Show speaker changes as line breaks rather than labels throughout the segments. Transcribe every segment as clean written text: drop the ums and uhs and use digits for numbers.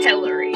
Hillary.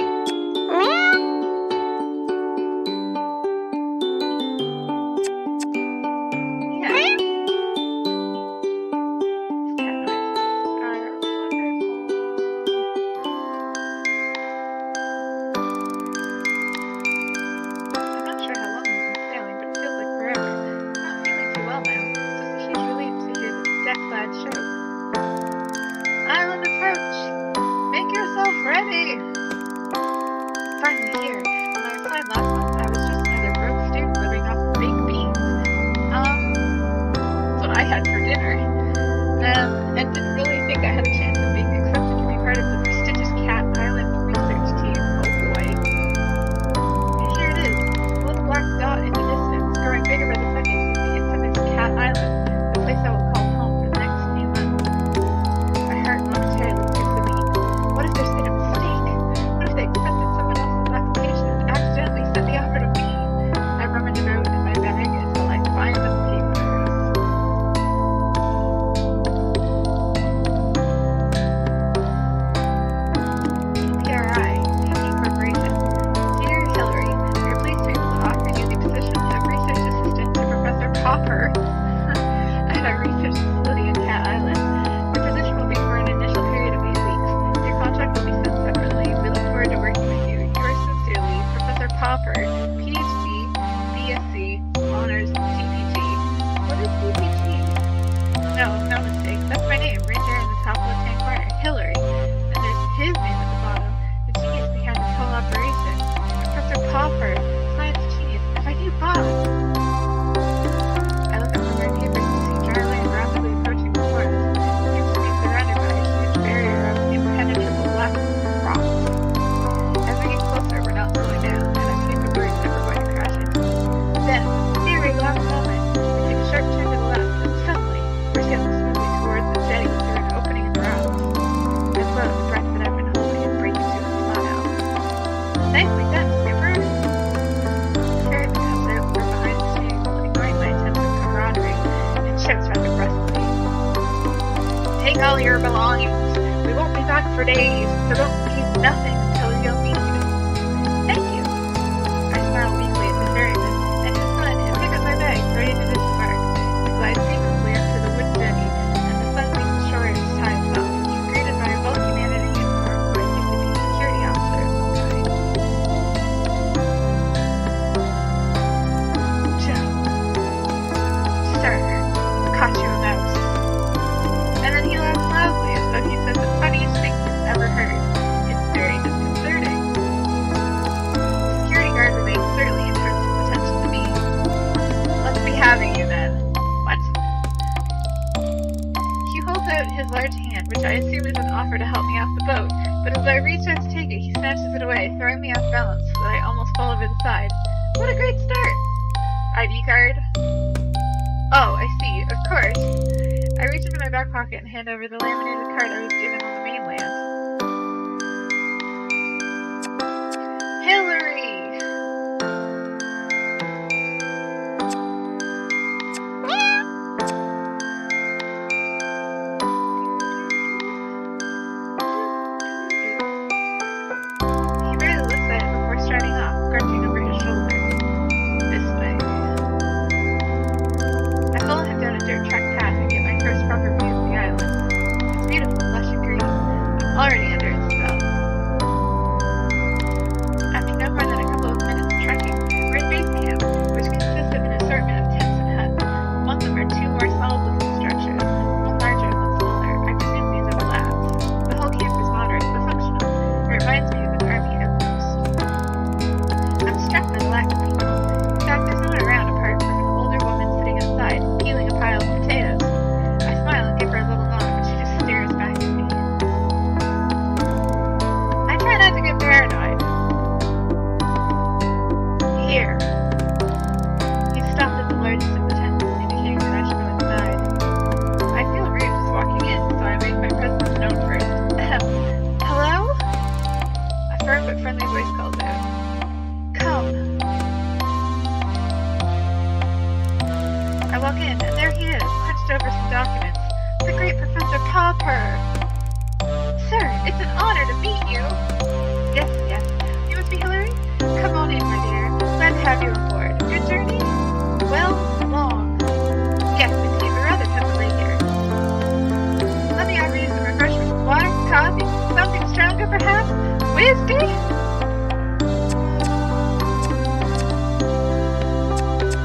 All your belongings. We won't be back for days, so don't keep nothing until you'll meet you. Thank you. I smiled weakly at the ferryman and his son and pick up my bags ready to disembark. We glide seamlessly up to the wood jetty, and the sun meets the shore as tide falls, greeted by a bulky man in a uniform who I think to be a security officer of some kind. Joe. Sir, caught you a mouse. And then he laughs loudly as though he said the funniest thing he's ever heard. It's very disconcerting. The security guard remains surly and turns his attention to me. Let's be having you then. What? He holds out his large hand, which I assume is an offer to help me off the boat, but as I reach out to take it, he snatches it away, throwing me off balance so that I almost fall over the side. What a great start! ID card? Oh, I see. Of course. I reach into my back pocket and hand over the laminated card I was given on the mainland. Hillary! He barely looks at it before striding off, grunting over his shoulder. This way. I follow him down a dirt track path and get my first proper view of the island. It's beautiful, lush and green. All have you on board. Good journey? Well, long. Yes, indeed, but rather temptingly here. Let me offer you some refreshments. Water, coffee, something stronger perhaps? Whiskey?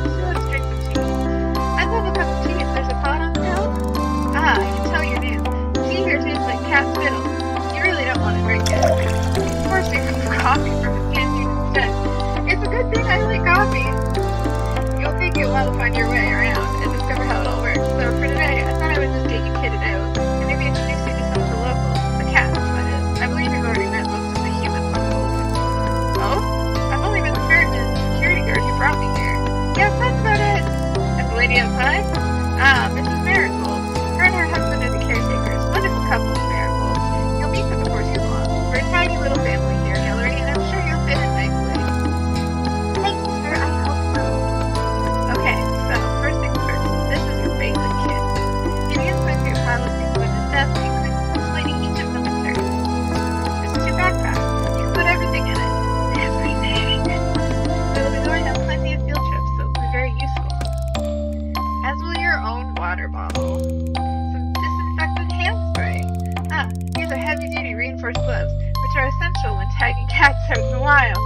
So let's drink some tea. I'd love a cup of tea if there's a pot on the go. Ah, I can tell you're new. Tea here tastes like cat's fiddle. You really don't want to drink it. Of course you can have coffee from his canteen instead. It's a good thing I like coffee. You'll think you'll want to find your way around and discover how it all works. So for today, I thought I would just get you kitted out and maybe introduce you to some of the locals. The cats, that is. I believe you've already met most of the human locals. Oh? I've only been the ferryman and security guard who brought me here. Yes, that's about it. And the lady outside? Ah, Mrs. Marigold. Her and her husband are the caretakers. Wonderful couple of Marigolds. You'll meet them before too long. We're a tiny little family here, Hillary, and I'm sure you'll fit in nicely. Thank you, sir. I hope so. Okay, so first things first. This is your basic kit. He begins by through a pile of things on his desk, explaining each of them in turn. This is your backpack. You can put everything in it. Everything. We'll be going on plenty of field trips, so it'll be very useful. As will your own water bottle. Some disinfectant hand spray. Ah, these are heavy-duty reinforced gloves, which are essential when tagging cats out in the wild.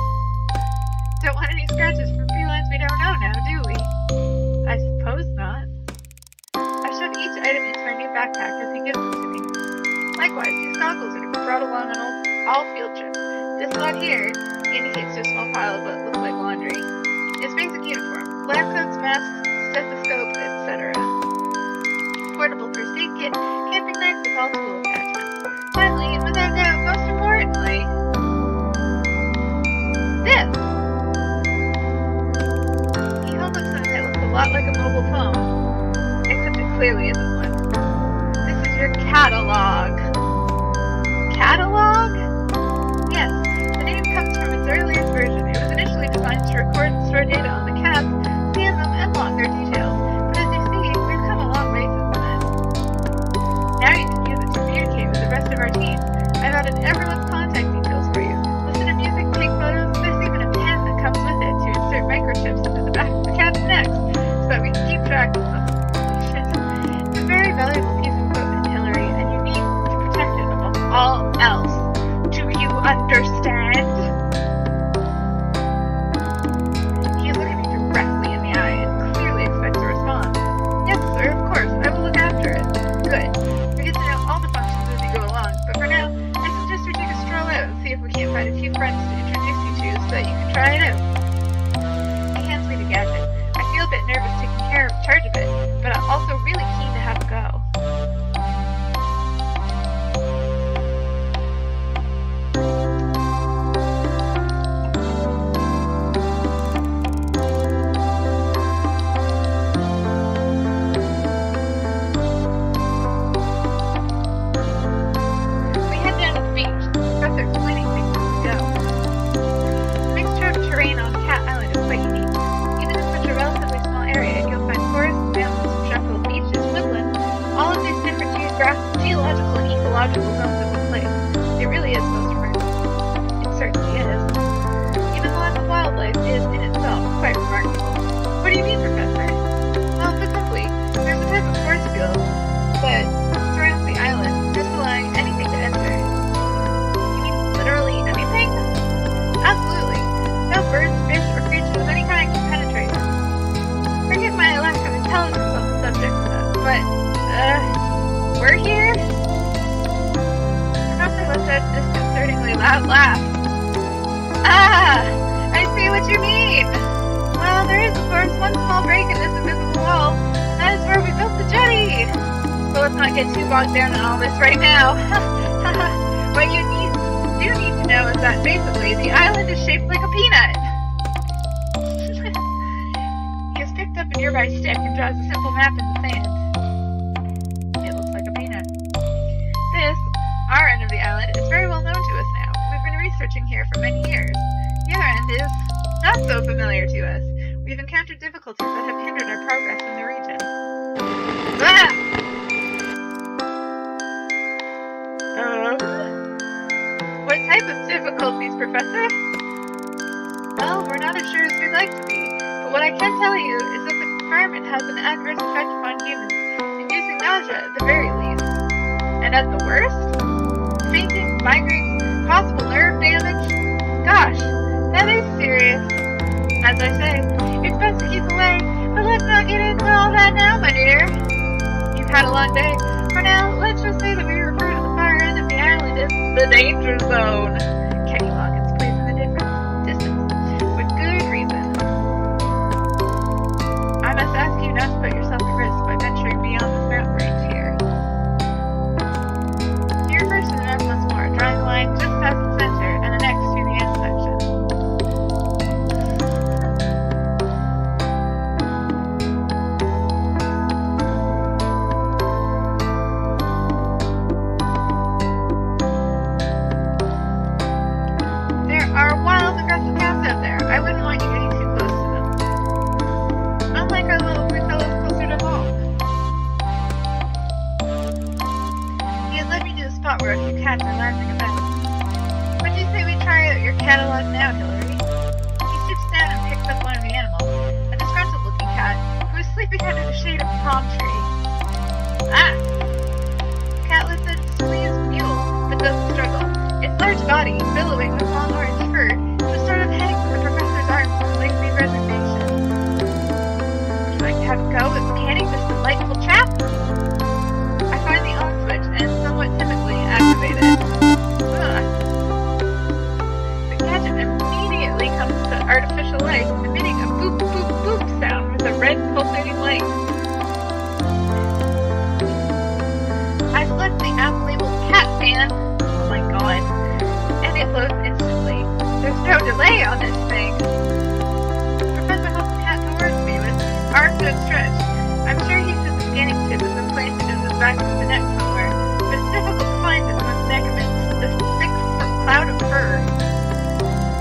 Don't want any scratches from felines we don't know now, do we? I suppose not. I shoved each item into my new backpack as he gives them to me. Likewise, these goggles are to be brought along on all field trips. This lot here, he indicates to a small pile of what looks like laundry, is basic uniform, lab coats, masks, stethoscope, etc. Portable first aid kit, camping knife with all tool attachments. Finally, and without doubt, most importantly, this! He holds up something that looks a lot like a mobile phone, except it clearly isn't one. This is your catalog. Catalog? Yes, the name comes from its earliest version. It was initially designed to record and store data on the cats, scan them, and log their details. But as you see, we've come a long way since then. Now you can use it to communicate with the rest of our team. I've added everyone's contact details for you. Listen to music, take photos, there's even a pen that comes with it to insert microchips into the back of the cat's necks so that we can keep track of them. Shit. It's a very valuable piece of equipment, Hillary, and you need to protect it above all else. Do you understand? He is looking me directly in the eye and clearly expects a response. Yes, sir, of course. I will look after it. Good. We get to know all the functions as we go along, but for now, I suggest we take a stroll out and see if we can't find a few friends to introduce you to so that you can try it out. He hands me the gadget. I feel a bit nervous taking charge of it, but I'm also really keen to have a go. We head down to the beach. The professor explaining things as we go. The mixture of terrain on Cat Island is quite unique. Even in such a relatively small area, you'll find forests, mountains, jungle, beaches, woodland, all of these different geological and ecological zones in one place. It really is most remarkable. It certainly is. Even the lack of wildlife is, in itself, quite remarkable. What do you mean, Professor? Well, put simply, there's a type of force field that surrounds the island, just allowing anything to enter. You mean literally anything? Absolutely. No birds, fish, or creatures of any kind can penetrate it. Forgive my lack of intelligence on the subject, but, we're here? Professor lets out a disconcertingly loud laugh. Ah! I see what you mean! Well, there is, of course, one small break in this invisible wall, and that is where we built the jetty! So let's not get too bogged down in all this right now. What you do need to know is that basically the island is shaped like a peanut. He has picked up a nearby stick and draws a simple map in the sand. It looks like a peanut. This, our end of the island, is very well known to us now. We've been researching here for many years. The other end is not so familiar to us. We've encountered difficulties that have hindered our progress in the region. Ah! What type of difficulties, Professor? Well, we're not as sure as we'd like to be. what I can tell you is that the environment has an adverse effect upon humans, inducing nausea at the very least. And at the worst? Fainting, migraines, possible nerve damage? Gosh, that is serious. As I say, it's best to keep away, but let's not get into all that now, my dear. You've had a long day. For now, let's just say that we refer to the far end of the island as the danger zone. Kenny Loggins plays in the distance, with good reason. I must ask you not to put yourself at risk by venturing beyond this mountain range here. You're first to the map once more, drawing the line just past the center, and the next to the end section. There are wild, aggressive cats out there. I wouldn't want you getting too close to them. Unlike our little three fellows closer to home. He had led me to a spot where a few cats are laughing about. What do you say we try out your catalog now, Hillary? He stoops down and picks up one of the animals, a disgruntled-looking cat, who is sleeping under the shade of a palm tree. Ah! The cat lifts its sleeves mule, but doesn't struggle. Its large body, billowing with long orange fur, just sort of hangs in the professor's arms with lazy resignation. Would you like to have a go at scanning this delightful chap? I find the on switch and somewhat timidly activate it. Ugh. The gadget immediately comes to artificial life, emitting a boop boop boop sound with a red pulsating light. I select the app-labeled cat fan. Oh my god. And it loads instantly. There's no delay on this thing. The professor holds the cat towards me with arms outstretched. I'm sure he said the scanning tip has been placed in his back of the neck somewhere, but it's difficult to find this one's neck amidst the thick cloud of fur.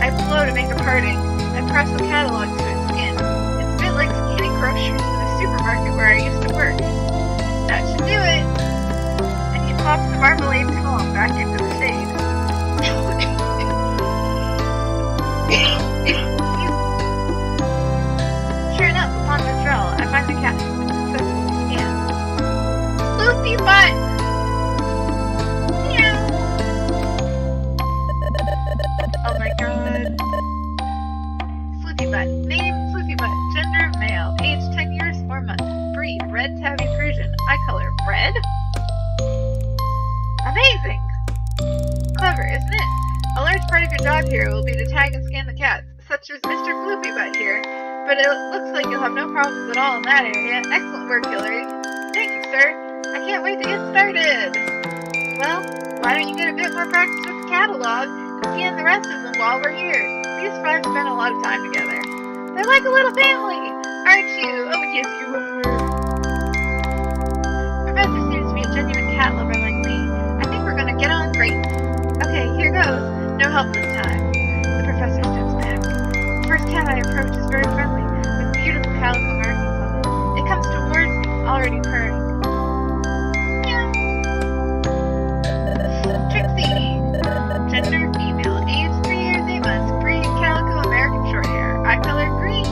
I blow to make a parting and press the catalog to its skin. It's a bit like scanning groceries in a supermarket where I used to work. That should do it. And he pops the marmalade Tom back into the shade. Sure enough, upon withdrawal, I find the cat has been successfully scanned. Floofy butt! Meow! Oh my god. Floofy butt. Name, Floofy butt. Gender, male. Age, 10 years, 4 months. Breed, red tabby Persian. Eye color, red? Amazing! Clever, isn't it? A large part of your job here will be to tag and scan the cats, such as Mr. Floofy Butt here, but it looks like you'll have no problems at all in that area. Excellent work, Hillary. Thank you, sir. I can't wait to get started. Well, why don't you get a bit more practice with the catalog and scan the rest of them while we're here? These five spend a lot of time together. They're like a little family, aren't you? Oh, yes, you are. Professor seems to be a genuine cat lover like me. I think we're gonna get on great. Okay, here goes. No help this time. The professor steps back. The first cat I approach is very friendly, with beautiful calico markings on it. It comes towards me, already purring. Meow. Trixie. Gender, female. Age, 3 years, 8 months. Breed, calico, American short hair. Eye color, green.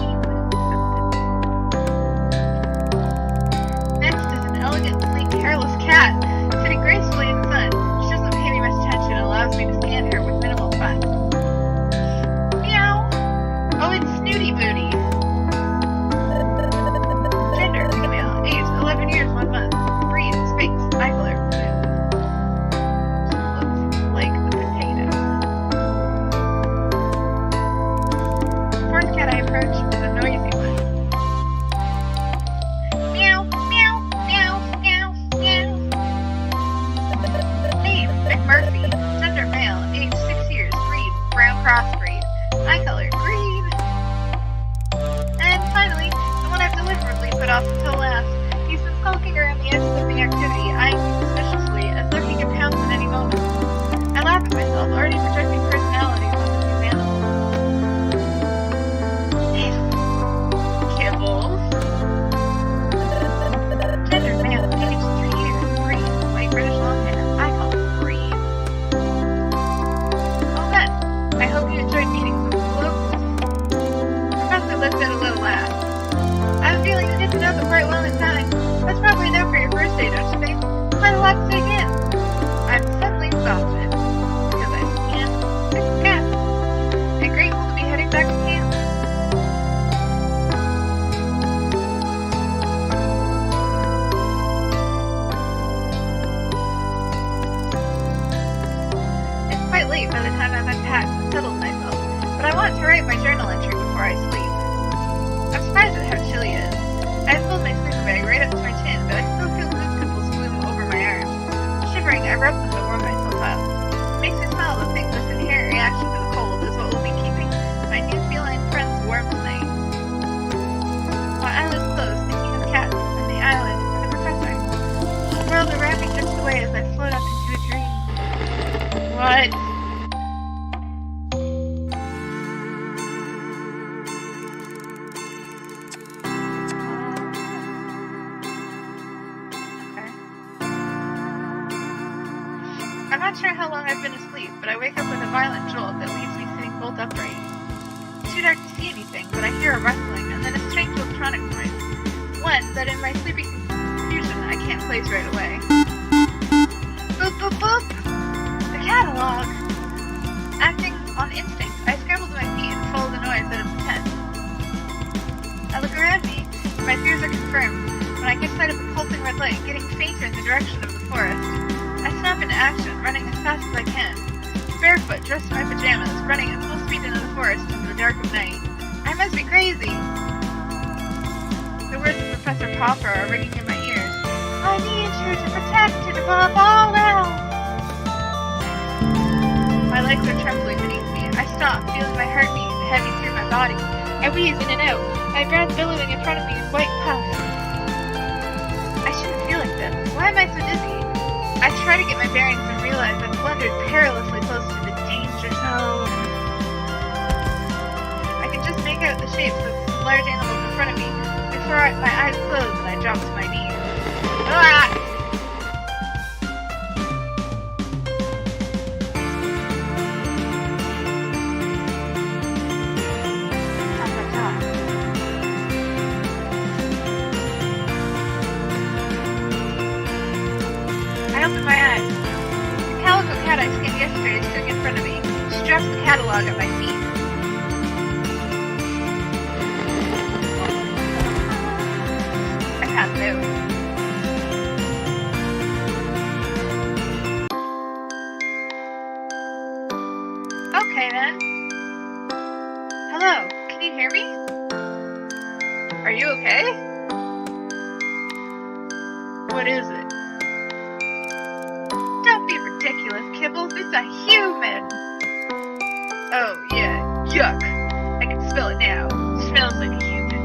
Next is an elegant, sleek, hairless cat, sitting gracefully in the sun. She doesn't pay me much attention and allows me to scan her with minimal fuss. by the time I've unpacked and settled myself, but I want to write my journal entry before I sleep. I'm surprised at how chilly it is. I have filled my sleeping bag right up to my chin, but I still feel goose pimples bloom over my arms. Shivering, I rub them to warm myself up. It makes me smile to think this inherent reaction to the cold is what will be keeping my new feline friends warm tonight. My eyelids close, thinking of cats and the island and the professor. The world around me drifts away as I float up into a dream. What? I'm not sure how long I've been asleep, but I wake up with a violent jolt that leaves me sitting bolt upright. It's too dark to see anything, but I hear a rustling and then a strange electronic noise. One that in my sleepy confusion I can't place right away. Boop, boop, boop! The catalog! Acting on instinct, I scramble to my feet and follow the noise at its intent. I look around me, and my fears are confirmed when I catch sight of a pulsing red light getting fainter in the direction of the forest. I snap into action, running as fast as I can. Barefoot, dressed in my pajamas, running at full speed into the forest into the dark of night. I must be crazy! The words of Professor Popper are ringing in my ears. I need you to protect it above all else! My legs are trembling beneath me. I stop, feeling my heart beat heavy through my body. I wheeze in and out, my breath billowing in front of me in white puffs. I shouldn't feel like this. Why am I so dizzy? I try to get my bearings and realize I've blundered perilously close to the danger zone. I can just make out the shapes of some large animals in front of me before my eyes close and I drop to my knees. Ah! I open my eyes. The calico cat I skinned yesterday is sitting in front of me. She drops the catalog at my feet. I pass out. Okay then. Hello, can you hear me? Are you okay? What is it? Don't be ridiculous, Kibbles. It's a human! Oh, yeah. Yuck. I can smell it now. Smells like a human.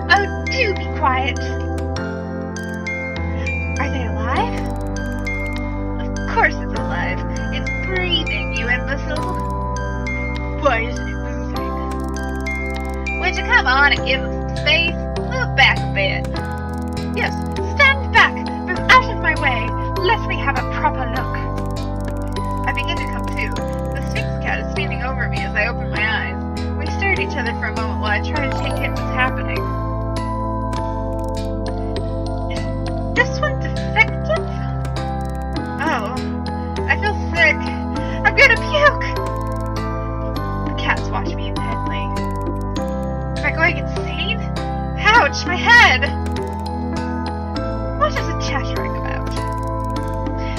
Oh, do be quiet. Are they alive? Of course it's alive. It's breathing, you imbecile. Why isn't it moving? Would you come on and give us some space? Move back a bit. Yes, stand back. Move out of my way. Let me have a proper look. I begin to come to. The Sphinx cat is standing over me as I open my eyes. We stare at each other for a moment while I try to take in what's happening. Is this one defective? Oh, I feel sick. I'm gonna puke! The cats watch me intently. Am I going insane? Ouch, my head! What is it chattering about?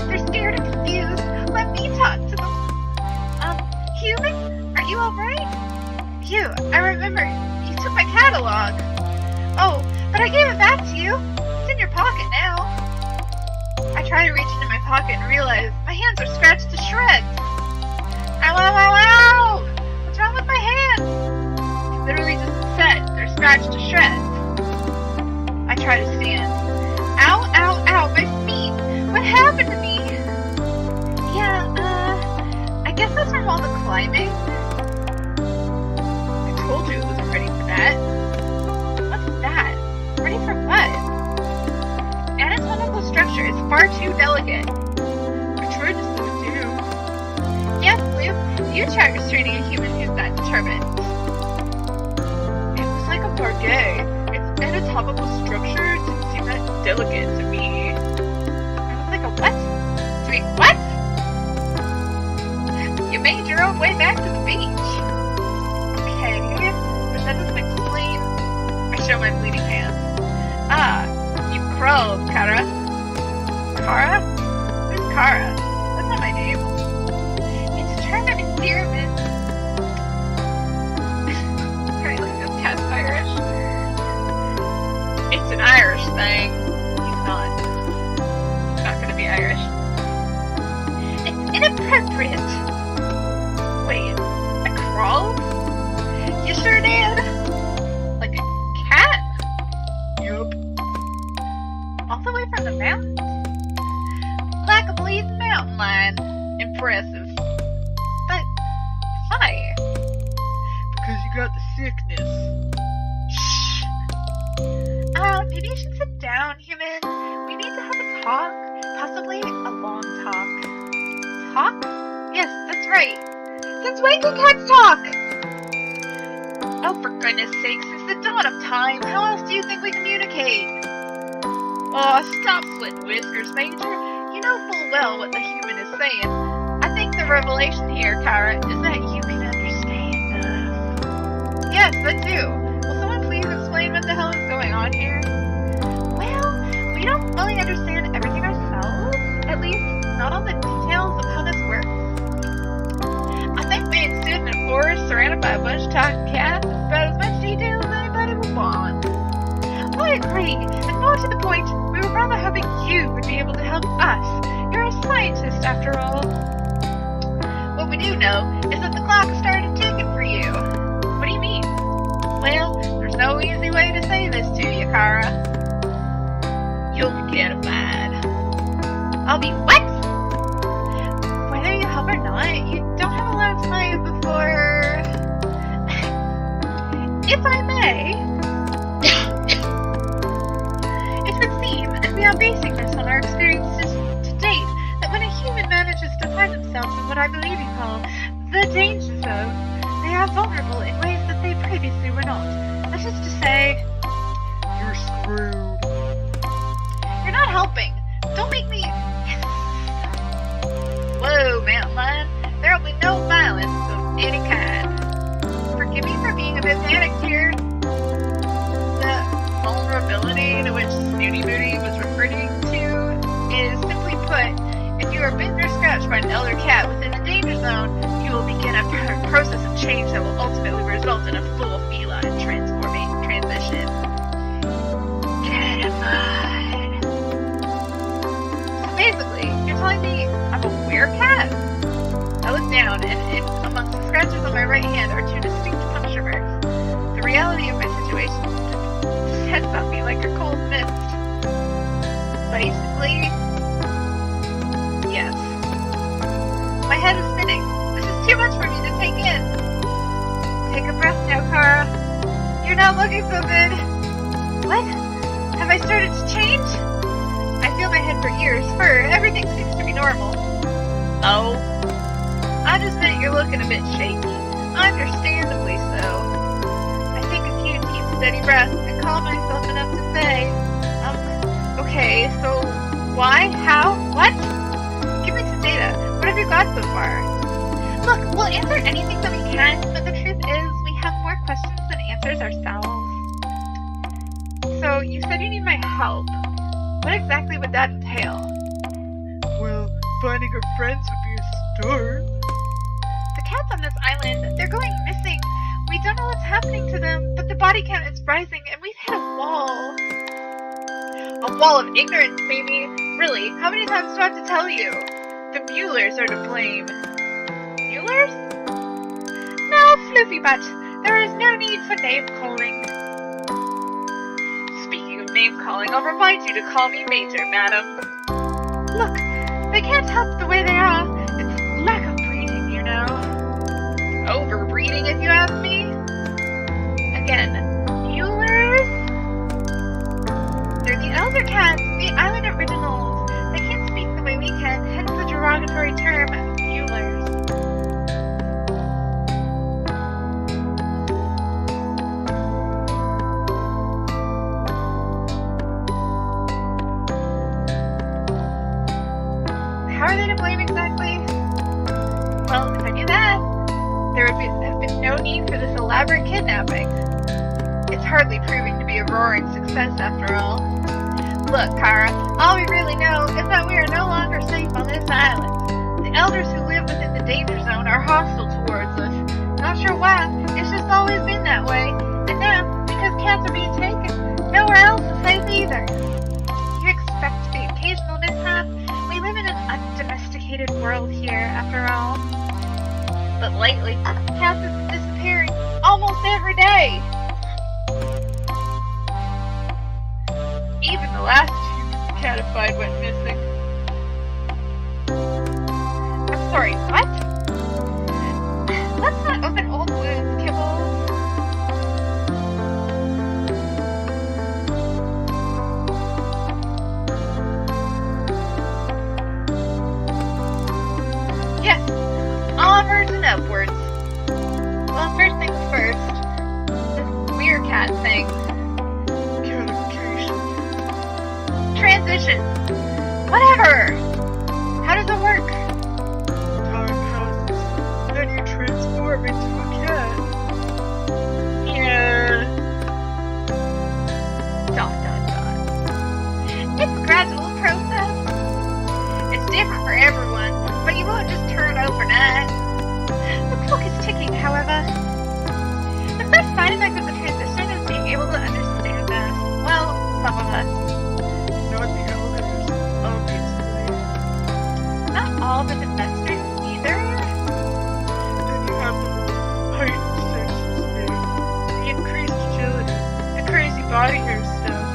They're scared and confused. Let me talk to them. Human? Are you alright? You, I remember. You took my catalog. Oh, but I gave it back to you. It's in your pocket now. I try to reach into my pocket and realize my hands are scratched to shreds. Ow, ow, ow, ow! What's wrong with my hands? Literally just said they're scratched to shreds. I try to stand. Ow, ow, ow, my feet! What happened to me? Yeah, I guess that's from all the climbing. I told you it wasn't ready for that. What's that? Ready for what? Anatomical structure is far too delicate. I tried to slow it down. Yes, Blue, you try restraining a human who's that determined. It was like a barquet. Its anatomical structure didn't seem that delicate to me. I was like a what? To me, what? You made your own way back to the beach. Okay, but that doesn't explain. I show my bleeding hands. Ah, you crawled, Kara. Kara? Who's Kara? That's not my name. saying he's not gonna be Irish. It's inappropriate. Wait, I crawled? You sure did? Like a cat? Yup. All the way from the mountains? Like a bleeding mountain lion. Impressive. But why? Because you got the sickness. Shh. Maybe you should sit down, human. We need to have a talk. Possibly a long talk. Talk? Yes, that's right. Since when can cats talk? Oh, for goodness sakes, since the dawn of time, how else do you think we communicate? Oh, stop splitting whiskers, Major. You know full well what the human is saying. I think the revelation here, Kara, is that you can understand us. Yes, I do. Will someone please explain what the hell is going on here? Well, we don't fully understand everything ourselves. At least, not all the details of how this works. I think being stood in a forest surrounded by a bunch of talking cats is about as much detail as anybody would want. I agree, and more to the point, we were rather hoping you would be able to help us. You're a scientist, after all. What we do know is that the clock started ticking for you. What do you mean? Well, there's no easy way to say this to you, Kara. You'll be terrified. I'll be what? Whether you help or not, you don't have a lot of time before... If I may... It would seem, and we are basing this on our experiences to date, that when a human manages to find themselves in what I believe you call the danger zone, they are vulnerable in ways that they previously were not. That is to say, you're screwed. You're not helping. Don't make me... Whoa, mountain lion. There will be no violence of any kind. Forgive me for being a bit panicked here. The vulnerability to which Snooty Booty was referring to is, simply put, if you are bitten or scratched by an elder cat within the danger zone, you will begin a process of change that will ultimately result in a full feline transition. Terrified. So basically, you're telling me I'm a werecat? I look down, and amongst the scratches on my right hand are two distinct puncture marks. The reality of my situation descends on me like a cold mist. Basically, yes. My head is spinning. This is too much for me to take in. Take a breath now, Kara. You're not looking so good. What? Have I started to change? I feel my head for ears, fur, everything seems to be normal. Oh. I just meant you're looking a bit shaky. Understandably so. I take a few deep, steady breaths and calm myself enough to say, okay, so why? How? What? Give me some data. What have you got so far? Look, we'll answer anything that we can, but the truth is, we have more questions than answers ourselves. So, you said you need my help. What exactly would that entail? Well, finding our friends would be a start. The cats on this island, they're going missing. We don't know what's happening to them, but the body count is rising, and we've hit a wall. A wall of ignorance, baby. Really, how many times do I have to tell you? The Muellers are to blame. Muellers? No, Floofy Butt. There is no need for name-calling. Speaking of name-calling, I'll remind you to call me Major, madam. Look, they can't help the way they are. It's lack of breeding, you know. Overbreeding, if you ask me. Again, Muellers? They're the elder cats, the island originals. They can't speak the way we can, hence the derogatory term, Muellers. How are they to blame exactly? Well, if I knew that, there would have been no need for this elaborate kidnapping. It's hardly proving to be a roaring success after all. Look, Kara, all we really know is that we are no longer safe on this island. The elders who live within the danger zone are hostile towards us. Not sure why, it's just always been that way. And now, because cats are being taken, nowhere else is place either. You expect the occasional mishap? We live in an undomesticated world here, after all. But lately, cats have been disappearing almost every day. Even the last human catified went missing. I'm sorry, what? Let's not open old wounds, Kibble. Yes, onwards and upwards. Well, first things first. This weird cat thing. Transition. Whatever. How does it work?
Time passes, then you transform into a cat.
Yeah. ... It's a gradual process. It's different for everyone, but you won't just turn overnight. The clock is ticking, however. The first side effect of the transition is being able to understand us. Well, some of us.
Not the elders, obviously.
Not all the domestics either.
Then you have the heightened sense of space, the increased agility, the crazy body hair stuff.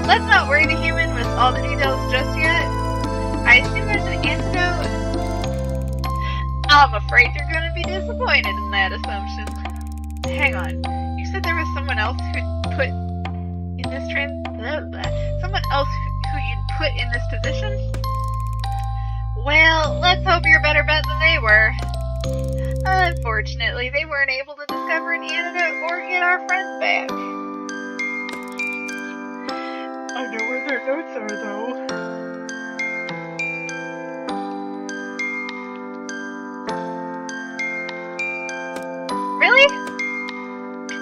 Let's not worry the human with all the details just yet. I assume there's an antidote. I'm afraid you're gonna be disappointed in that assumption. Hang on, you said there was someone else who'd put in this someone else who you'd put in this position? Well, let's hope you're a better bet than they were. Unfortunately, they weren't able to discover an antidote or get our friends back.
I know where their notes are, though.
Really?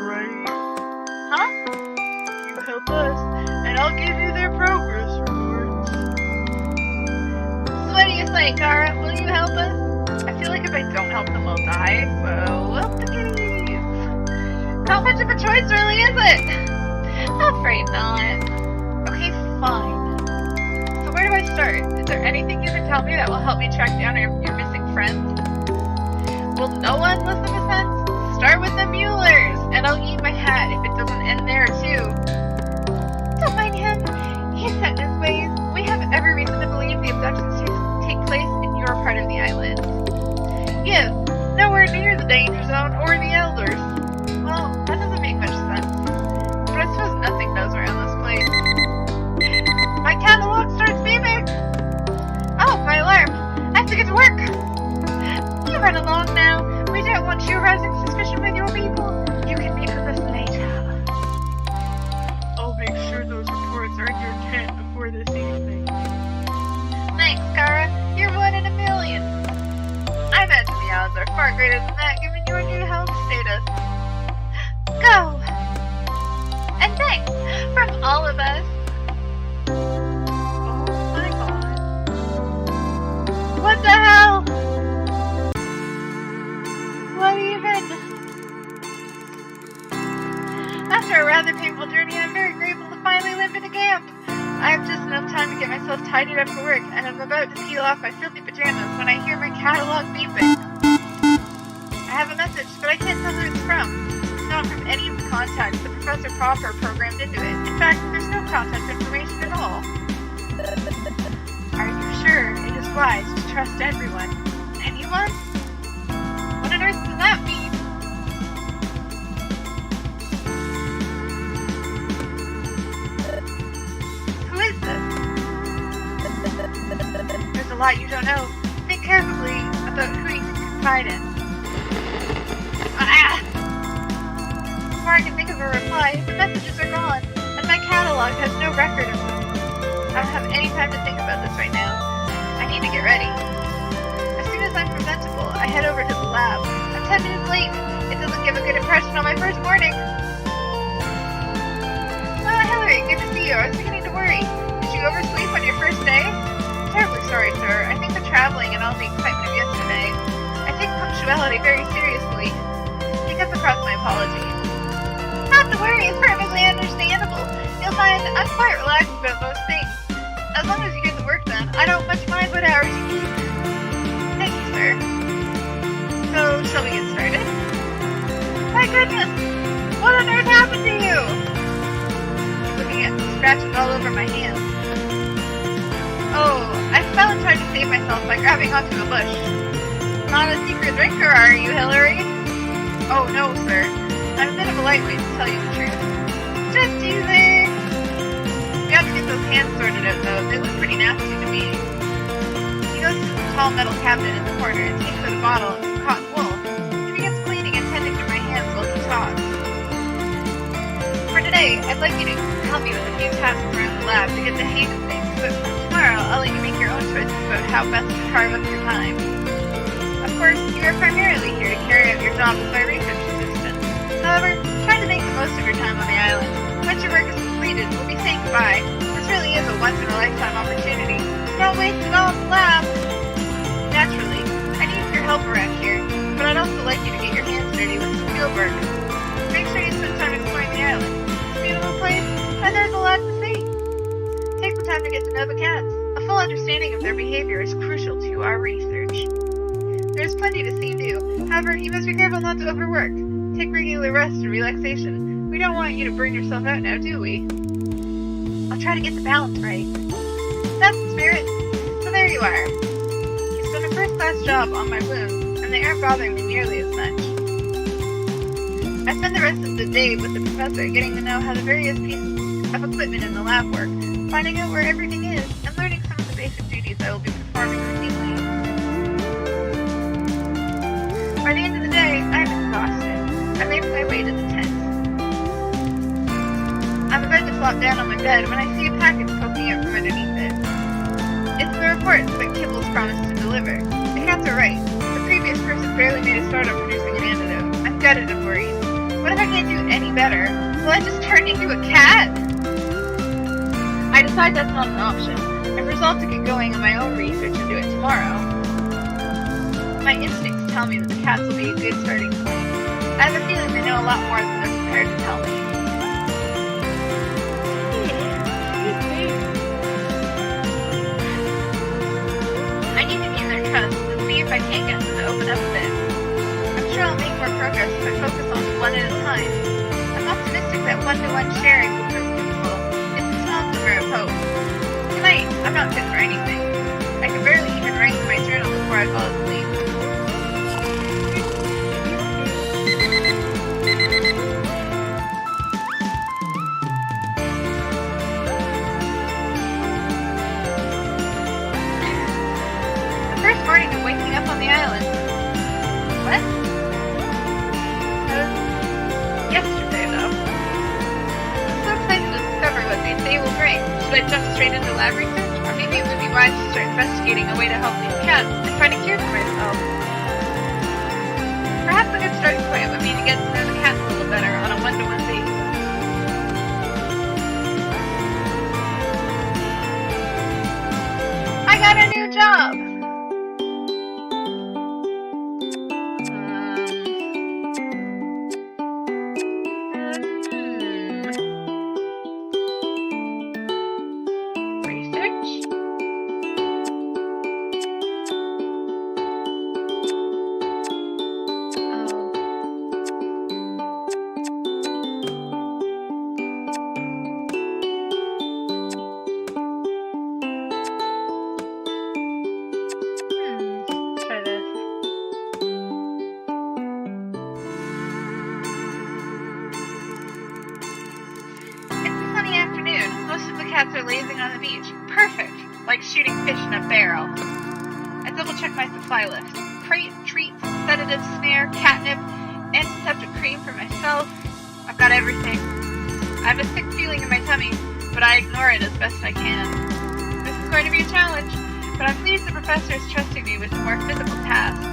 Right.
Huh?
You help us, and I'll give you their progress reports.
So what do you say, Kara? Will you help us? I feel like if I don't help them, I'll die, so well, the kitties. Not much of a choice, really, is it? Afraid not. Okay, fine. So where do I start? Is there anything you can tell me that will help me track down your missing friends? Will no one listen to sense? Start with the Muellers, and I'll eat my hat if it doesn't end there, too. Don't mind him. He's set in his ways. We have every reason to believe the abductions take place in your part of the island. Yes, nowhere near the danger zone or the elders. Well, that doesn't make much sense. But I suppose nothing does around this place. My catalog starts beeping! Oh, my alarm! I have to get to work! You run along now. We don't want you arousing suspicion with your people. You can meet with us later.
I'll make sure those reports are in your tent before this evening.
Thanks, Kara. You're one in a million. I imagine the odds are far greater than that given your new health status. Go! And thanks from all of us.
Oh my god.
What the hell? What even? After a rather painful journey, I'm very grateful to finally live in a camp. I have just enough time to get myself tidied up for work, and I'm about to peel off my filthy pajamas when I hear my catalog beeping. I have a message, but I can't tell who it's from. It's not from any of the contacts that Professor Popper programmed into it. In fact, there's no contact information at all. Are you sure it is wise to trust everyone? Anyone? What on earth does that mean? Who is this? There's a lot you don't know. Think carefully about who you can confide in. Ah! Before I can think of a reply, the messages are gone, and my catalog has no record of them. I don't have any time to think about this right now. I need to get ready. As soon as I'm presentable, I head over to the lab. I'm 10 minutes late. It doesn't give a good impression on my first morning. Oh, Hillary, good to see you. I was beginning to worry. Did you oversleep on your first day? Terribly sorry, sir. I think the traveling and all the excitement of yesterday. I take punctuality very seriously. He comes across my apologies. Not to worry, it's perfectly understandable. You'll find I'm quite relaxed about most things. As long as you get the work done, I don't much mind what hours you keep. Thank you, sir. So, shall we get started? My goodness! What on earth happened to you? Looking at the scratches all over my hands. Oh, I fell and tried to save myself by grabbing onto a bush. Not a secret drinker, are you, Hillary? Oh, no, sir. I'm a bit of a lightweight, to tell you the truth. Just teasing. We have to get those hands sorted out, though. They look pretty nasty to me. He goes to the tall metal cabinet in the corner and takes out a bottle and some cotton wool. He begins cleaning and tending to my hands while he talks. For today, I'd like you to help me with a few tasks around the lab to get the hang of things, but tomorrow I'll let you make your own choices about how best to carve up your time. Of course, you are primarily here to carry out your job as my research assistant. However, try to make the most of your time on the island. Once your work is completed, we'll be saying goodbye. This really is a once-in-a-lifetime opportunity. Don't waste it all in the lab. Naturally, I need your help around here, but I'd also like you to get your hands dirty with some field work. Make sure you spend time exploring the island. It's a beautiful place, and there's a lot to see. Take the time to get to know the cats. A full understanding of their behavior is crucial to our research. There's plenty to see and do. However, you must be careful not to overwork. Take regular rest and relaxation. We don't want you to burn yourself out now, do we? I'll try to get the balance right. That's the spirit. So there you are. You've done a first-class job on my wounds, and they aren't bothering me nearly as much. I spend the rest of the day with the professor getting to know how the various pieces of equipment in the lab work, finding out where everything is, and learning some of the basic duties I will be performing routinely. By the end of the day, I'm exhausted. I make my way to the tent. I'm about to flop down on my bed when I see a package poking out from underneath it. It's the report that Kibble's promised to deliver. The cats are right. The previous person barely made a start on producing an antidote. I'm gutted and worried. What if I can't do any better? Will I just turn into a cat? I decide that's not an option. I'm resolved to get going on my own research and do it tomorrow. My instincts tell me that the cats will be a good starting point. I have a feeling they know a lot more than they're prepared to tell me. I need to gain their trust and see if I can't get them to open up a bit. I'm sure I'll make more progress if I focus on one at a time. I'm optimistic that one-to-one sharing will prove useful. It's a small glimmer of hope. Tonight, I'm not fit for anything. I can barely even write in my journal before I fall asleep. Morning of waking up on the island. What? Yesterday, though. I'm so excited to discover what they say will bring. Should I jump straight into lab research? Or maybe it would be wise to start investigating a way to help these cats and find a cure for myself. Perhaps a good starting point would be to get to know the cats a little better on a one-to-one basis. I got a new job! Most of the cats are lazing on the beach. Perfect! Like shooting fish in a barrel. I double-check my supply list. Crate, treats, sedative, snare, catnip, antiseptic cream for myself. I've got everything. I have a sick feeling in my tummy, but I ignore it as best I can. This is going to be a challenge, but I'm pleased the professor is trusting me with more physical tasks.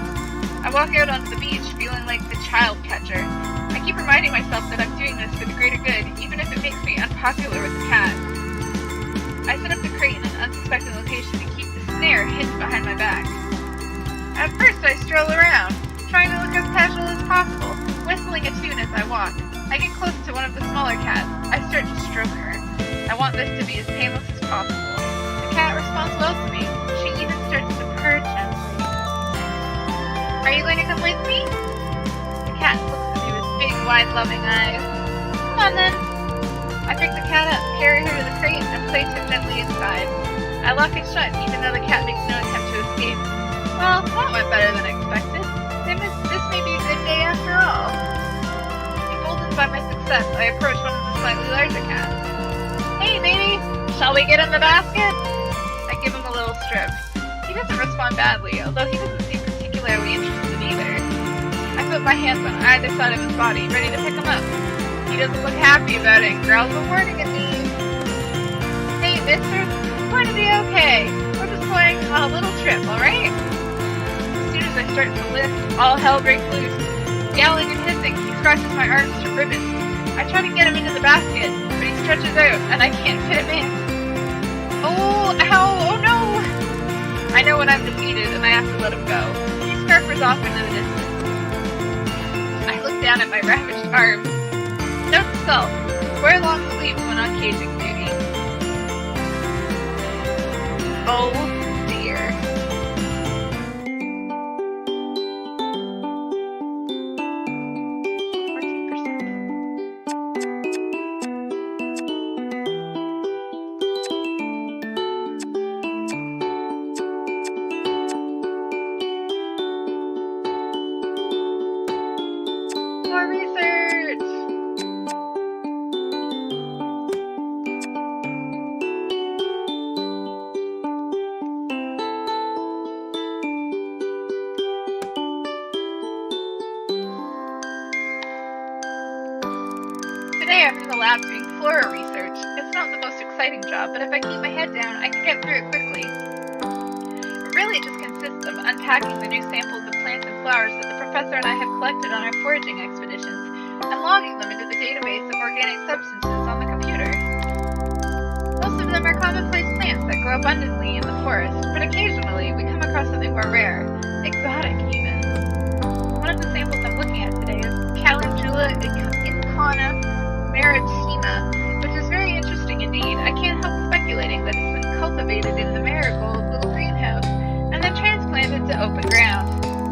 I walk out onto the beach feeling like the child catcher. I keep reminding myself that I'm doing this for the greater good, even if it makes me unpopular with the cat. I set up the crate in an unsuspected location and keep the snare hidden behind my back. At first I stroll around, trying to look as casual as possible, whistling a tune as I walk. I get close to one of the smaller cats. I start to stroke her. I want this to be as painless as possible. The cat responds well to me. She even starts to purr gently. Are you going to come with me? The cat looks at me with big, wide, loving eyes. Come on then. I pick the cat up, carry her to the crate, and place her gently inside. I lock it shut, even though the cat makes no attempt to escape. Well, that went better than expected. This may be a good day after all. Emboldened by my success, I approach one of the slightly larger cats. Hey, baby! Shall we get in the basket? I give him a little stroke. He doesn't respond badly, although he doesn't seem particularly interested either. I put my hands on either side of his body, ready to pick him up. He doesn't look happy about it and growls a warning at me. Hey, mister, it's going to be okay. We're just going on a little trip, alright? As soon as I start to lift, all hell breaks loose. Yelling and hissing, he scratches my arms to ribbons. I try to get him into the basket, but he stretches out, and I can't fit him in. Oh, ow, oh no! I know when I'm defeated, and I have to let him go. He scarpers off into the distance. I look down at my ravaged arms. Note to self, wear long sleeves when on caging duty. Oh dear. More research! Today I'm in the lab doing flora research. It's not the most exciting job, but if I keep my head down, I can get through it quickly. It really just consists of unpacking the new samples of plants and flowers that the professor and I have collected on our foraging expeditions, and logging them into the database of organic substances on the computer. Most of them are commonplace plants that grow abundantly in the forest, but occasionally we come across something more rare, exotic even. One of the samples I'm looking at today is Calendula incana maritima, which is very interesting indeed. I can't help speculating that it's been cultivated in the marigold little greenhouse, and then transplanted to open ground.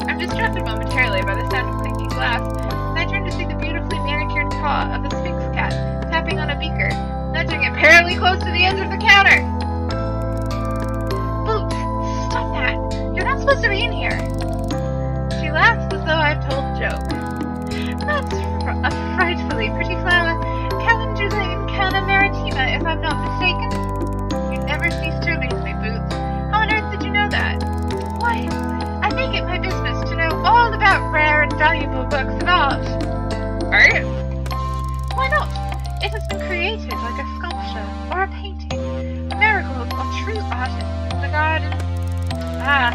I'm distracted momentarily by the sound of clinking glass, and I turn to see the beautifully manicured paw of a sphinx cat tapping on a beaker, nudging it perilously close to the edge of the counter. Boots, stop that! You're not supposed to be in here! She laughs as though I've told a joke. That's a frightfully pretty flower, Calendula incana maritima, if I'm not mistaken. You never cease to amaze me, Boots. How on earth did you know that? Why, I make it my business to know all about rare and valuable works of art. Art? Why not? It has been created like a sculpture or a painting. Miracles are true artists in the garden. Ah,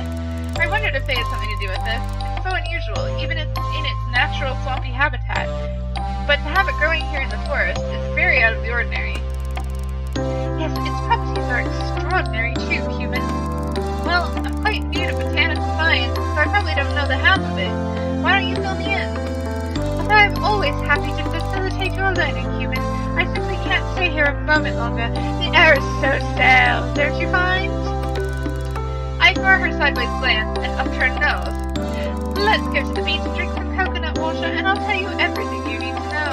I wondered if they had something to do with this. It's so unusual, even in its natural swampy habitat. But to have it growing here in the forest is very out of the ordinary. Yes, its properties are extraordinary too, human. Well, I'm quite new to botanical science, so I probably don't know the half of it. Why don't you fill me in? Although I'm always happy to facilitate your learning, human, I simply can't stay here a moment longer. The air is so stale, don't you find? I ignore her sideways glance and upturned nose. Let's go to the beach and drink some coconut water, and I'll tell you everything you need to know.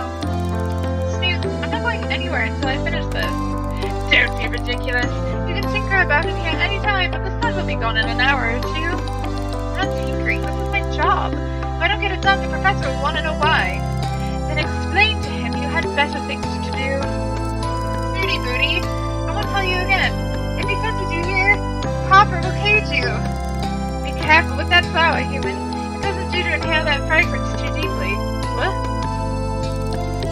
Snoot, I'm not going anywhere until I finish this. Don't be ridiculous. You can tinker about in here any time, but the sun will be gone in an hour or two. I'm not tinkering, this is my job. If I don't get it done, the professor will want to know why. Then explain to him you had better things to do. Snooty booty, I won't tell you again. If he fences you here, Hopper will cage you. Be careful with that flower, human. It doesn't do to inhale that fragrance too deeply. What?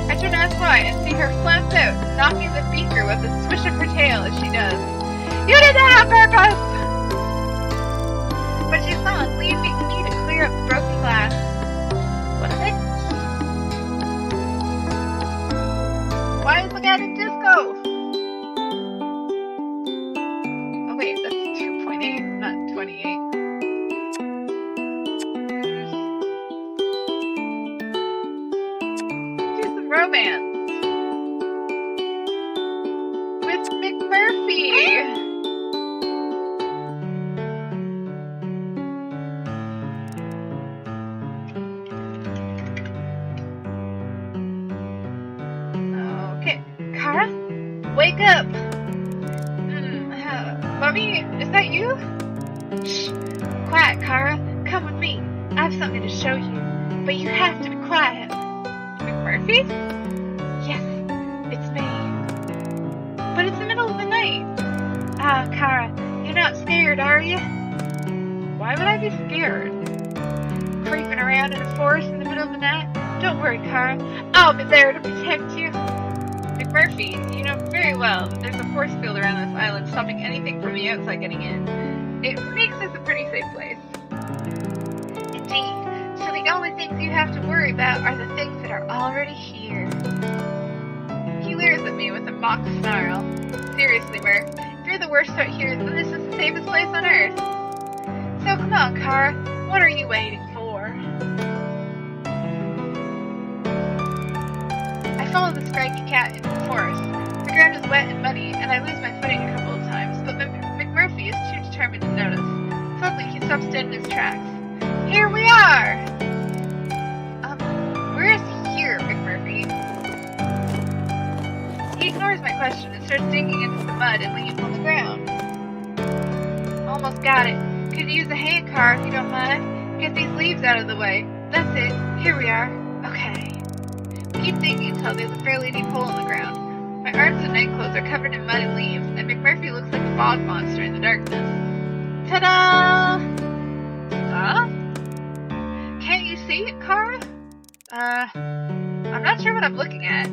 I turn to ask why and see her flounce out, knocking the beaker with a swish of her tail as she does. You did that on purpose! But she's gone, leaving me to clear up the broken glass. What is it? Why is the cat in disco? Oh wait, that's 2.8, not 28. Do some romance. right, Kara. Come with me. I have something to show you. But you have to be quiet. McMurphy? Yes, it's me. But it's the middle of the night. Ah, Kara, you're not scared, are you? Why would I be scared? Creeping around in a forest in the middle of the night? Don't worry, Kara. I'll be there to protect you. McMurphy, you know very well that there's a force field around this island stopping anything from the outside getting in. It makes this a pretty safe place. Indeed. So the only things you have to worry about are the things that are already here. He leers at me with a mock snarl. Seriously, Murph, if you're the worst out here, then this is the safest place on Earth. So come on, Kara. What are you waiting for? I follow the scraggy cat into the forest. The ground is wet and muddy, and I lose my footing a couple of times, but McMurphy is too determined to notice. Suddenly, he stops dead in his tracks. Here we are! Where is here, McMurphy? He ignores my question and starts digging into the mud and leaves on the ground. Almost got it. Could you use a hand car if you don't mind? Get these leaves out of the way. That's it. Here we are. Okay. We keep digging until there's a fairly deep hole in the ground. My arms and night clothes are covered in mud and leaves, and McMurphy looks like a bog monster in the darkness. Ta-da! Stuff? Can't you see it, Kara? I'm not sure what I'm looking at.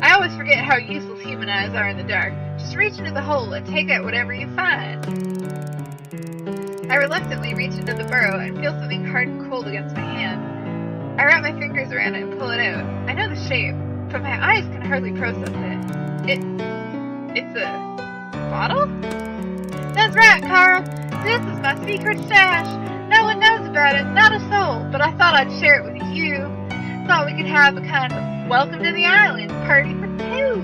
I always forget how useless human eyes are in the dark. Just reach into the hole and take out whatever you find. I reluctantly reach into the burrow and feel something hard and cold against my hand. I wrap my fingers around it and pull it out. I know the shape, but my eyes can hardly process it. It's a bottle? That's right, Kara. This is my secret stash. No one knows about it, not a soul, but I thought I'd share it with you. Thought we could have a kind of welcome to the island party for two.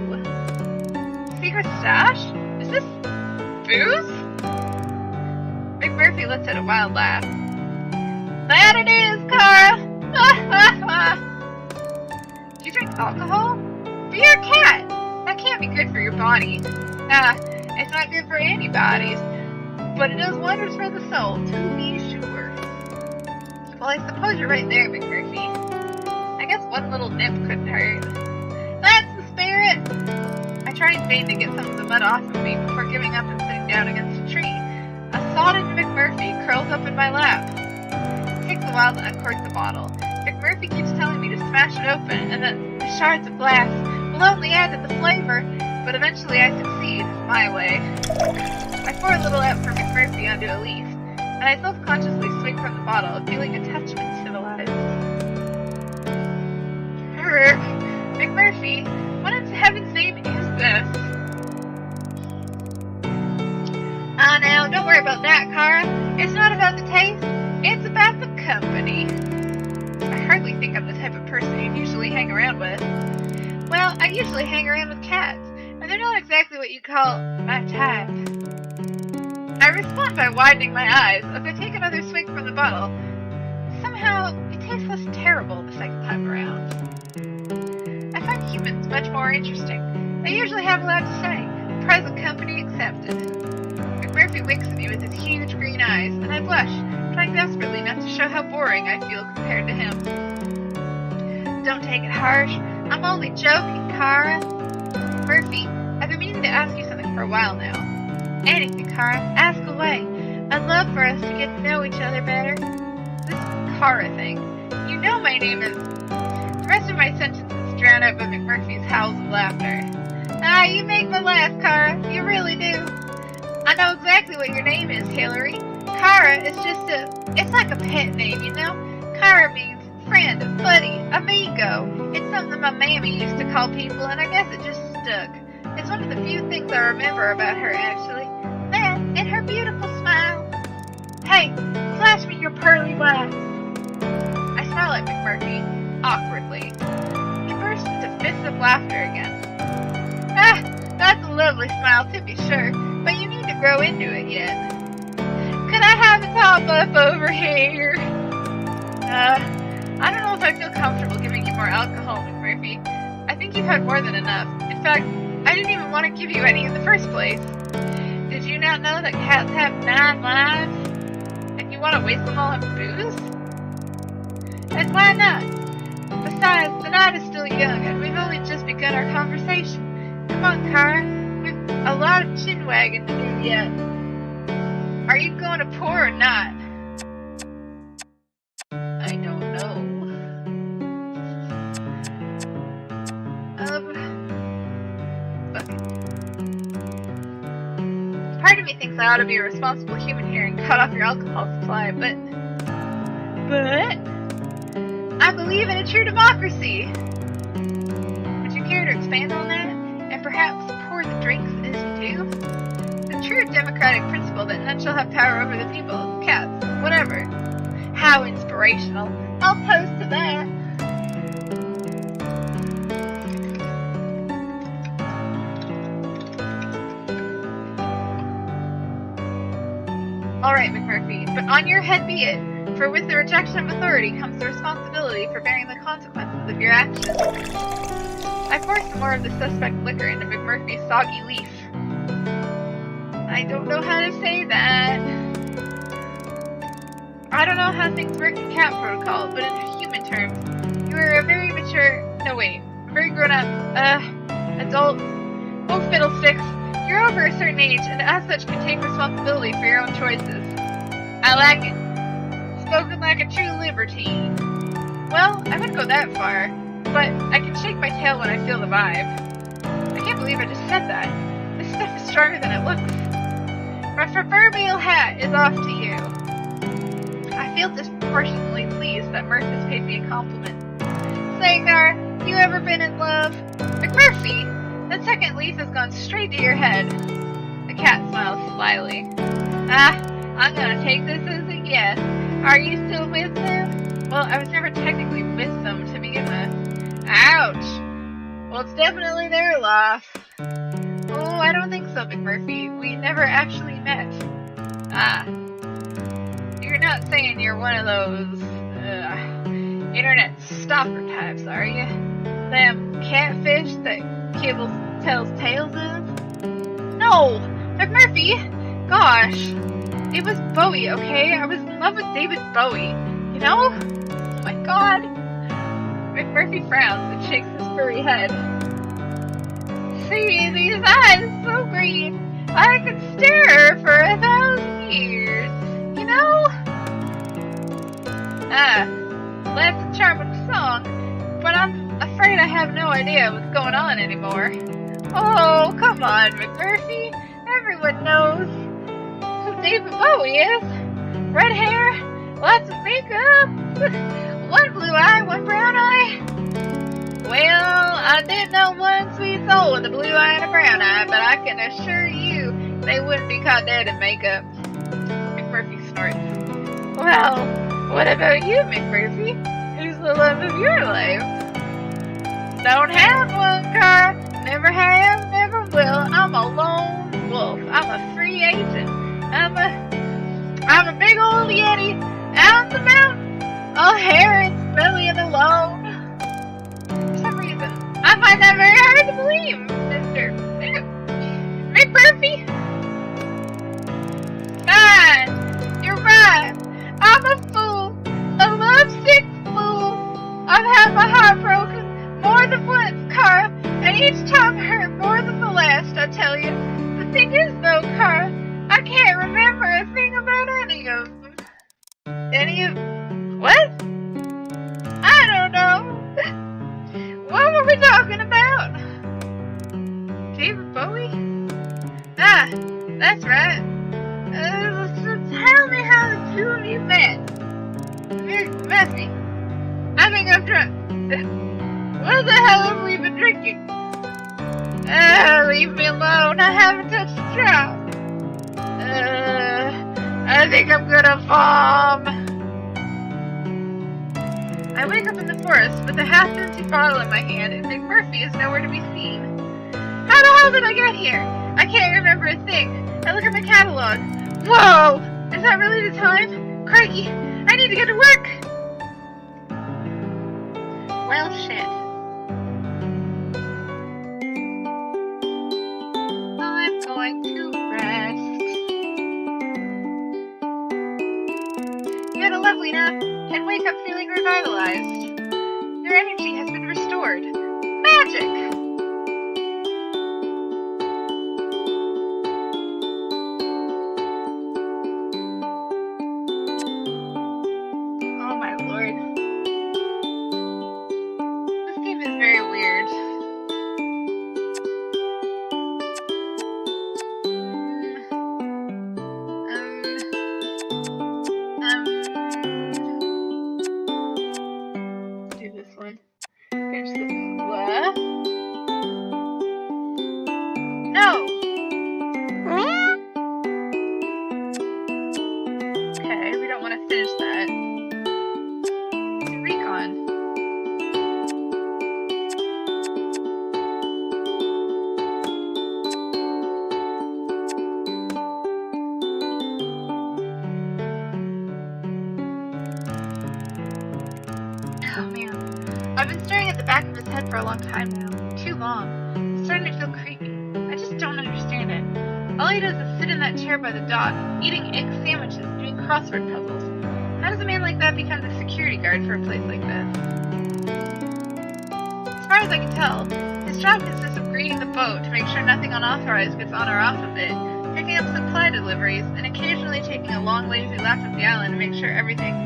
Secret stash? Is this booze? McMurphy lets out a wild laugh. That it is, Kara! Do you drink alcohol? But you're a cat! That can't be good for your body. It's not good for anybody's, but it does wonders for the soul, to be sure. Well, I suppose you're right there, McMurphy. I guess one little nip couldn't hurt. That's the spirit! I try in vain to get some of the mud off of me before giving up and sitting down against a tree. A sodden McMurphy curls up in my lap. It takes a while to uncork the bottle. McMurphy keeps telling me to smash it open and that the shards of glass will only add to the flavor, but eventually I succeed, my way. I pour a little out for McMurphy onto a leaf, and I self-consciously swing from the bottle, feeling a touch uncivilized. McMurphy, what in heaven's name is this? Now, don't worry about that, Kara. It's not about the taste, it's about the company. I hardly think I'm the type of person you'd usually hang around with. Well, I usually hang around with cats, and they're not exactly what you'd call my type. I respond by widening my eyes as I take another swig from the bottle. Somehow, it tastes less terrible the second time around. I find humans much more interesting. They usually have a lot to say, present company accepted. McMurphy winks at me with his huge green eyes, and I blush, trying desperately not to show how boring I feel compared to him. Don't take it harsh. I'm only joking, Kara. Murphy, I've been meaning to ask you something for a while now. Anything, Kara. Ask away. I'd love for us to get to know each other better. This Kara thing. You know my name is... The rest of my sentence is drowned out by McMurphy's howls of laughter. You make me laugh, Kara. You really do. I know exactly what your name is, Hillary. Kara is just it's like a pet name, you know? Kara means friend, buddy, amigo. It's something my mammy used to call people, and I guess it just stuck. It's one of the few things I remember about her, actually. That, and her beautiful smile. Hey, flash me your pearly whites. I smile at McMurphy, awkwardly. He bursts into fits of laughter again. That's a lovely smile, to be sure, but you need to grow into it yet. Could I have a top up over here? I don't know if I feel comfortable giving you more alcohol, McMurphy. I think you've had more than enough. In fact, I didn't even want to give you any in the first place. Did you not know that cats have 9 lives? What, waste them all on booze? And why not? Besides, the night is still young, and we've only just begun our conversation. Come on, Kara. We've a lot of chin wagging to do yet. Are you going to pour or not? I don't know. Okay. Part of me thinks I ought to be a responsible human here and cut off your alcohol supply, but I believe in a true democracy. Would you care to expand on that, and perhaps pour the drinks as you do? The true democratic principle that none shall have power over the people, cats, whatever. How inspirational. I'll toast to that. Alright, McMurphy, but on your head be it, for with the rejection of authority comes the responsibility for bearing the consequences of your actions. I poured some more of the suspect liquor into McMurphy's soggy leaf. I don't know how to say that. I don't know how things work in cat protocol, but in human terms, you are a very mature, very grown-up, adult, oh fiddlesticks. You're over a certain age, and as such can take responsibility for your own choices. I like it. Spoken like a true libertine. Well, I wouldn't go that far, but I can shake my tail when I feel the vibe. I can't believe I just said that. This stuff is stronger than it looks. My proverbial hat is off to you. I feel disproportionately pleased that Murph has paid me a compliment. Say, Gar, you ever been in love? McMurphy! That second leaf has gone straight to your head. The cat smiles slyly. I'm gonna take this as a yes. Are you still with them? Well, I was never technically with them to begin with. Ouch! Well, it's definitely their loss. Oh, I don't think so, McMurphy. We never actually met. You're not saying you're one of those, internet stalker types, are you? Them catfish that Kibble tells tales of? No! McMurphy! Gosh! It was Bowie, okay? I was in love with David Bowie. You know? Oh my god! McMurphy frowns and shakes his furry head. See, these eyes, so green. I could stare for 1,000 years. You know? That's a charming song, but I'm afraid I have no idea what's going on anymore. Oh, come on, McMurphy. Everyone knows who David Bowie is. Red hair, lots of makeup, one blue eye, one brown eye. Well, I did know one sweet soul with a blue eye and a brown eye, but I can assure you they wouldn't be caught dead in makeup. McMurphy snorts. Well, what about you, McMurphy? Who's the love of your life? Don't have one, Carl. Never have, never will. I'm a lone wolf. I'm a free agent. I'm a big old yeti out in the mountain, all hair and smelly and alone. For some reason, I find that very hard to believe, Mr. McMurphy. God, you're right. I'm a fool, a lovesick fool. I've had my heart broken more than once, Cara, and each time hurt more than the last, I tell you. The thing is, though, Cara, I can't remember a thing about any of them. Any of... what? I don't know. What were we talking about? David Bowie? Ah, that's right. So tell me how the two of you met. Very messy. I think I'm drunk. What the hell have we been drinking? Leave me alone. I haven't touched a drop. I think I'm gonna vom. I wake up in the forest with a half-empty bottle in my hand, and McMurphy is nowhere to be seen. How the hell did I get here? I can't remember a thing. I look at my catalog. Whoa! Is that really the time? Crikey! I need to get to work! Well, shit. I'm going to rest. clean up, and wake up feeling revitalized. Their energy has been restored. Magic! Oh my lord. This game is very weird. Do this one. Finish this. What? No! Okay, we don't want to finish that. Do recon. Oh man. I've been staring at the back of his head for a long time now. Too long. It's starting to feel creepy. I just don't understand it. All he does is sit in that chair by the dock, eating egg sandwiches, doing crossword puzzles. How does a man like that become the security guard for a place like this? As far as I can tell, his job consists of greeting the boat to make sure nothing unauthorized gets on or off of it, picking up supply deliveries, and occasionally taking a long lazy lap of the island to make sure everything's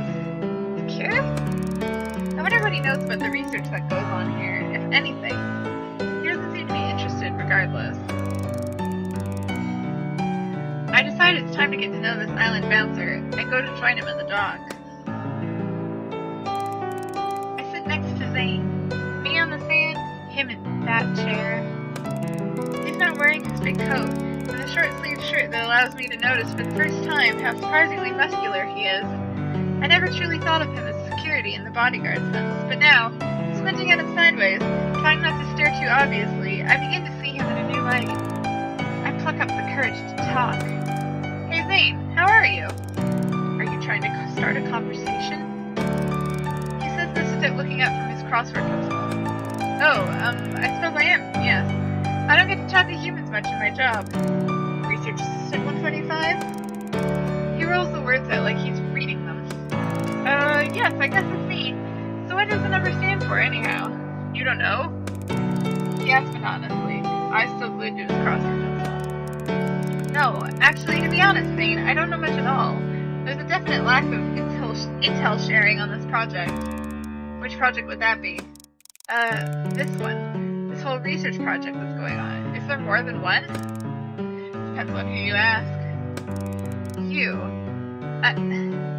secure? I wonder what he knows about the research that goes on here, if anything. He doesn't seem to be interested regardless. I decide it's time to get to know this island bouncer and go to join him at the dock. I sit next to Zane. Me on the sand, him in that chair. He's not wearing his big coat and the short-sleeved shirt that allows me to notice for the first time how surprisingly muscular he is. I never truly thought of him as security in the bodyguard sense, but now, squinting at him sideways, trying not to stare too obviously, I begin to see him in a new light. I pluck up the courage to talk. Hey Zane, how are you? Are you trying to start a conversation? He says this without looking up from his crossword puzzle. Oh, I suppose I am, yes. I don't get to talk to humans much in my job. Research Assistant 125? He rolls the words out like he's reading them. Yes, I guess it's me. So what does the number stand for, anyhow? You don't know? He asked monotonously, eyes still glued to his crossword puzzle. No, actually, to be honest, Zane, I don't know much at all. There's a definite lack of intel sharing on this project. Which project would that be? This one. This whole research project that's going on. Is there more than one? Depends on who you ask. You.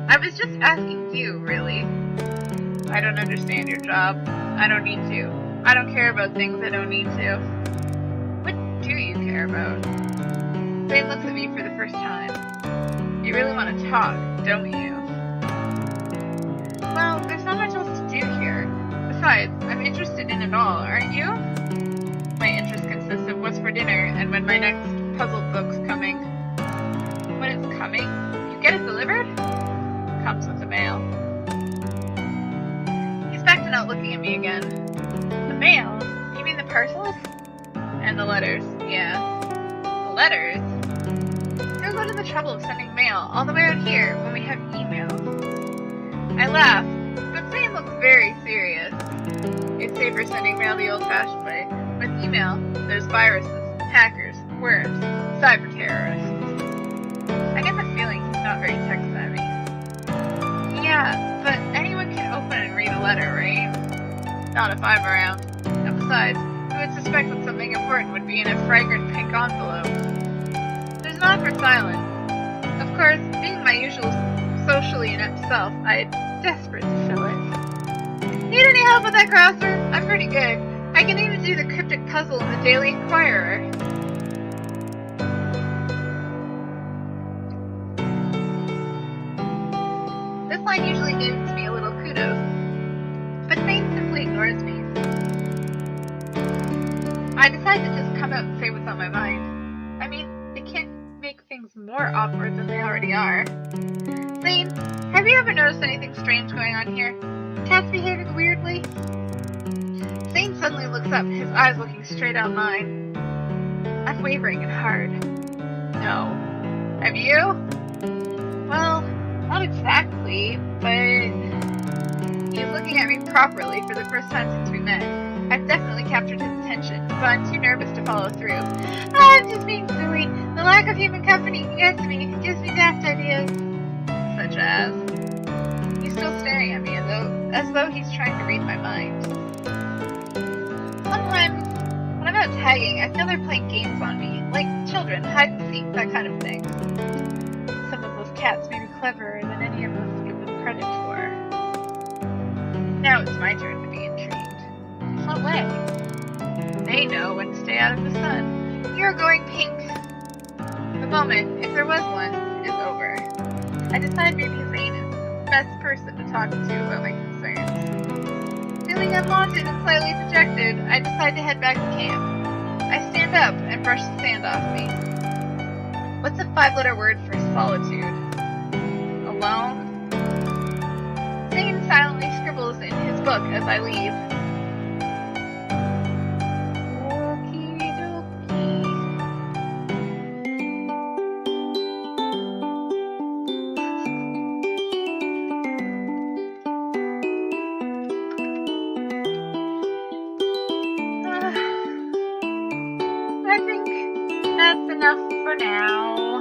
I was just asking you, really. I don't understand your job. I don't need to. I don't care about things I don't need to. What do you care about? Zane looks at me for the first time. You really want to talk, don't you? Well, there's not much else to do here. Besides, I'm interested in it all, aren't you? My interest consists of what's for dinner and when my next puzzle book's coming. When it's coming? You get it delivered? Comes with the mail. He's back to not looking at me again. The mail? You mean the parcels? And the letters, yeah. The letters? Who go to the trouble of sending mail all the way out here when we have emails? I laugh, but Zane looks very serious. It's safer sending mail the old-fashioned way. With email, there's viruses, hackers, worms, cyber terrorists. I get the feeling he's not very tech-savvy. Yeah, but anyone can open and read a letter, right? Not if I'm around. And besides, who would suspect that something important would be in a fragrant pink envelope? There's an awkward silence. Of course, being my usual socially inept self, I'm desperate to fill it. Need any help with that crossword? I'm pretty good. I can even do the cryptic puzzle in the Daily Inquirer. This line usually gives me a little kudos, but Zane simply ignores me. I decide to just come out and say what's on my mind. I mean, it can't make things more awkward than they already are. Zane, have you ever noticed anything strange going on here? Cats behaving weirdly? Zane suddenly looks up, his eyes looking straight at mine. Unwavering and hard. No. Have you? Well, not exactly, but but he's looking at me properly for the first time since we met. I've definitely captured his attention, but I'm too nervous to follow through. I'm just being silly. The lack of human company gives me daft ideas. Such as? He's still staring at me as though he's trying to read my mind. Sometimes, when I'm out tagging, I feel they're playing games on me, like children, hide and seek, that kind of thing. Some of those cats may be cleverer than any of us give them credit for. Now it's my turn to be intrigued. In what way? They know when to stay out of the sun. You're going pink. The moment, if there was one, is over. I decide maybe Zane is the best person to talk to about my concerns. Feeling unwanted and slightly dejected, I decide to head back to camp. I stand up and brush the sand off me. What's a 5-letter word for solitude? Alone? Zane silently scribbles in his book as I leave. I think that's enough for now.